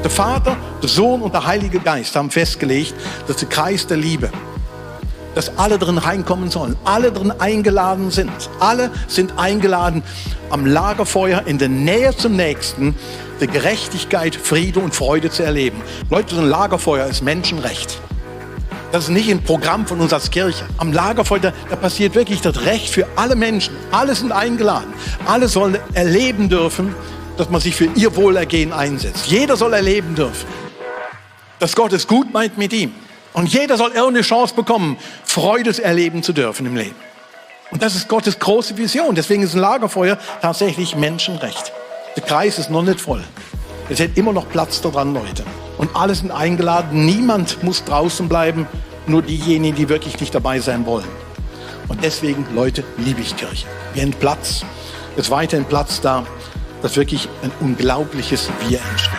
Der Vater, der Sohn und der Heilige Geist haben festgelegt, dass der Kreis der Liebe, dass alle drin reinkommen sollen, alle drin eingeladen sind. Alle sind eingeladen, am Lagerfeuer in der Nähe zum Nächsten der Gerechtigkeit, Friede und Freude zu erleben. Leute, so ein Lagerfeuer ist Menschenrecht. Das ist nicht ein Programm von uns als Kirche. Am Lagerfeuer, da passiert wirklich das Recht für alle Menschen. Alle sind eingeladen. Alle sollen erleben dürfen, dass man sich für ihr Wohlergehen einsetzt. Jeder soll erleben dürfen, dass Gott es gut meint mit ihm. Und jeder soll irgendeine Chance bekommen, Freude erleben zu dürfen im Leben. Und das ist Gottes große Vision. Deswegen ist ein Lagerfeuer tatsächlich Menschenrecht. Der Kreis ist noch nicht voll. Es hat immer noch Platz da dran, Leute. Und alle sind eingeladen. Niemand muss draußen bleiben. Nur diejenigen, die wirklich nicht dabei sein wollen. Und deswegen, Leute, liebe ich Kirche. Wir haben Platz. Es ist weiterhin Platz da, dass wirklich ein unglaubliches Wir entsteht.